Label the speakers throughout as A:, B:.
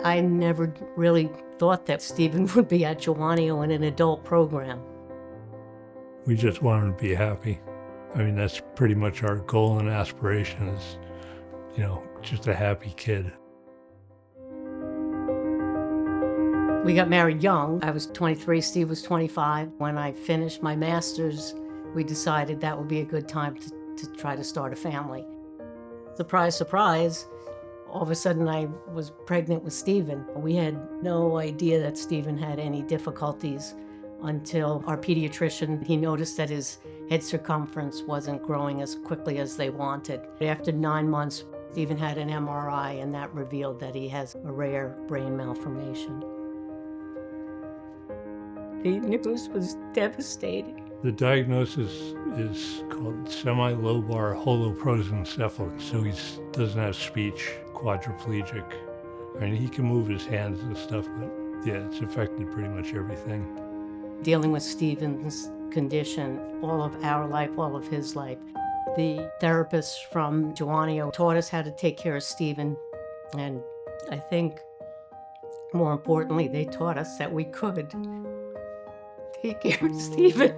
A: I never really thought that Stephen would be at Jawonio in an adult program.
B: We just want him to be happy. I mean, that's pretty much our goal and aspiration is, just a happy kid.
A: We got married young. I was 23, Steve was 25. When I finished my master's, we decided that would be a good time to try to start a family. Surprise, surprise, all of a sudden I was pregnant with Stephen. We had no idea that Stephen had any difficulties until our pediatrician, he noticed that his head circumference wasn't growing as quickly as they wanted. After 9 months, Stephen had an MRI, and that revealed that he has a rare brain malformation. The news was devastating.
B: The diagnosis is called semi-lobar holoprosencephalic, so he doesn't have speech, quadriplegic. I mean, he can move his hands and stuff, but yeah, it's affected pretty much everything.
A: Dealing with Stephen's condition all of our life, all of his life. The therapists from Jawonio taught us how to take care of Stephen, and I think more importantly, they taught us that we could take care of Stephen.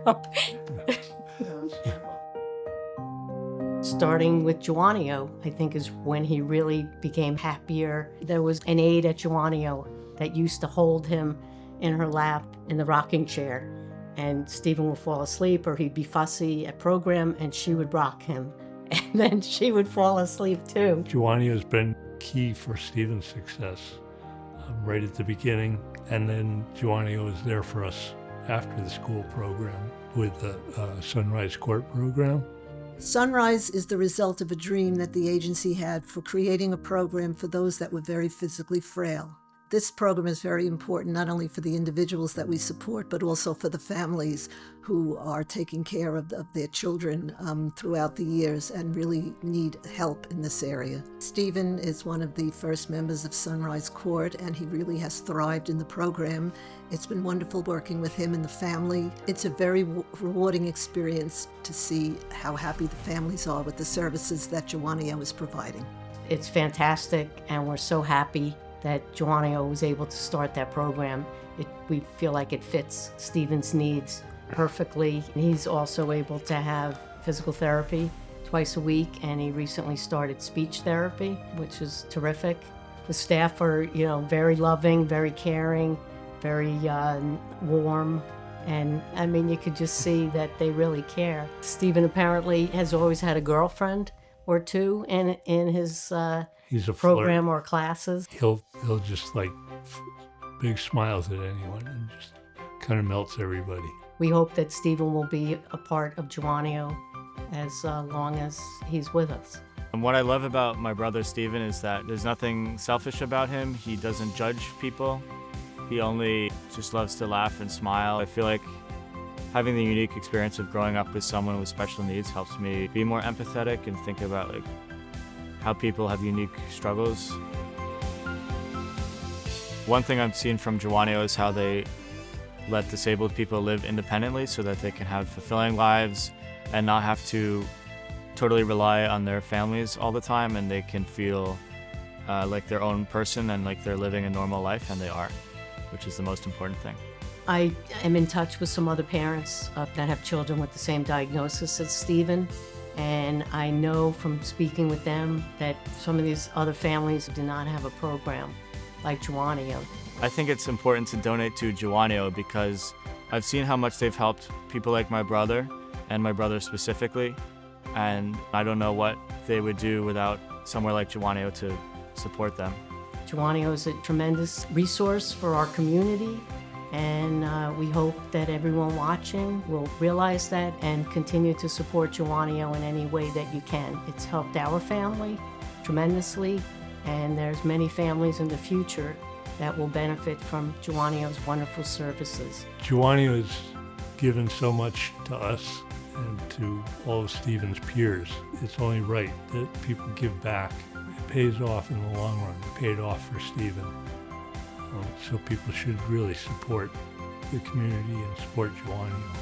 A: Starting with Jawonio, I think, is when he really became happier. There was an aide at Jawonio that used to hold him in her lap in the rocking chair, and Stephen would fall asleep, or he'd be fussy at program, and she would rock him, and then she would fall asleep too.
B: Jawonio has been key for Stephen's success right at the beginning, and then Jawonio was there for us after the school program with the Sunrise Court program.
C: Sunrise is the result of a dream that the agency had for creating a program for those that were very physically frail. This program is very important not only for the individuals that we support, but also for the families who are taking care of their children throughout the years and really need help in this area. Stephen is one of the first members of Sunrise Court, and he really has thrived in the program. It's been wonderful working with him and the family. It's a very rewarding experience to see how happy the families are with the services that Jawonio is providing.
A: It's fantastic, and we're so happy that Jawonio was able to start that program. We feel like it fits Stephen's needs perfectly. He's also able to have physical therapy twice a week, and he recently started speech therapy, which is terrific. The staff are, very loving, very caring, very warm, and I mean, you could just see that they really care. Stephen apparently has always had a girlfriend or two in his
B: He's a
A: program
B: flirt.
A: or classes.
B: He'll just big smiles at anyone and just kind of melts everybody.
A: We hope that Stephen will be a part of Jawonio as long as he's with us.
D: And what I love about my brother Stephen is that there's nothing selfish about him. He doesn't judge people. He only just loves to laugh and smile. I feel like having the unique experience of growing up with someone with special needs helps me be more empathetic and think about how people have unique struggles. One thing I've seen from Jawonio is how they let disabled people live independently so that they can have fulfilling lives and not have to totally rely on their families all the time, and they can feel like their own person and like they're living a normal life, and they are, which is the most important thing.
A: I am in touch with some other parents that have children with the same diagnosis as Stephen, and I know from speaking with them that some of these other families do not have a program like Jawonio.
D: I think it's important to donate to Jawonio because I've seen how much they've helped people like my brother, and my brother specifically, and I don't know what they would do without somewhere like Jawonio to support them.
A: Jawonio is a tremendous resource for our community, and we hope that everyone watching will realize that and continue to support Jawonio in any way that you can. It's helped our family tremendously, and there's many families in the future that will benefit from Jawonio's wonderful services.
B: Jawonio has given so much to us and to all of Stephen's peers. It's only right that people give back. It pays off in the long run. It paid off for Stephen. So people should really support the community and support Jawonio.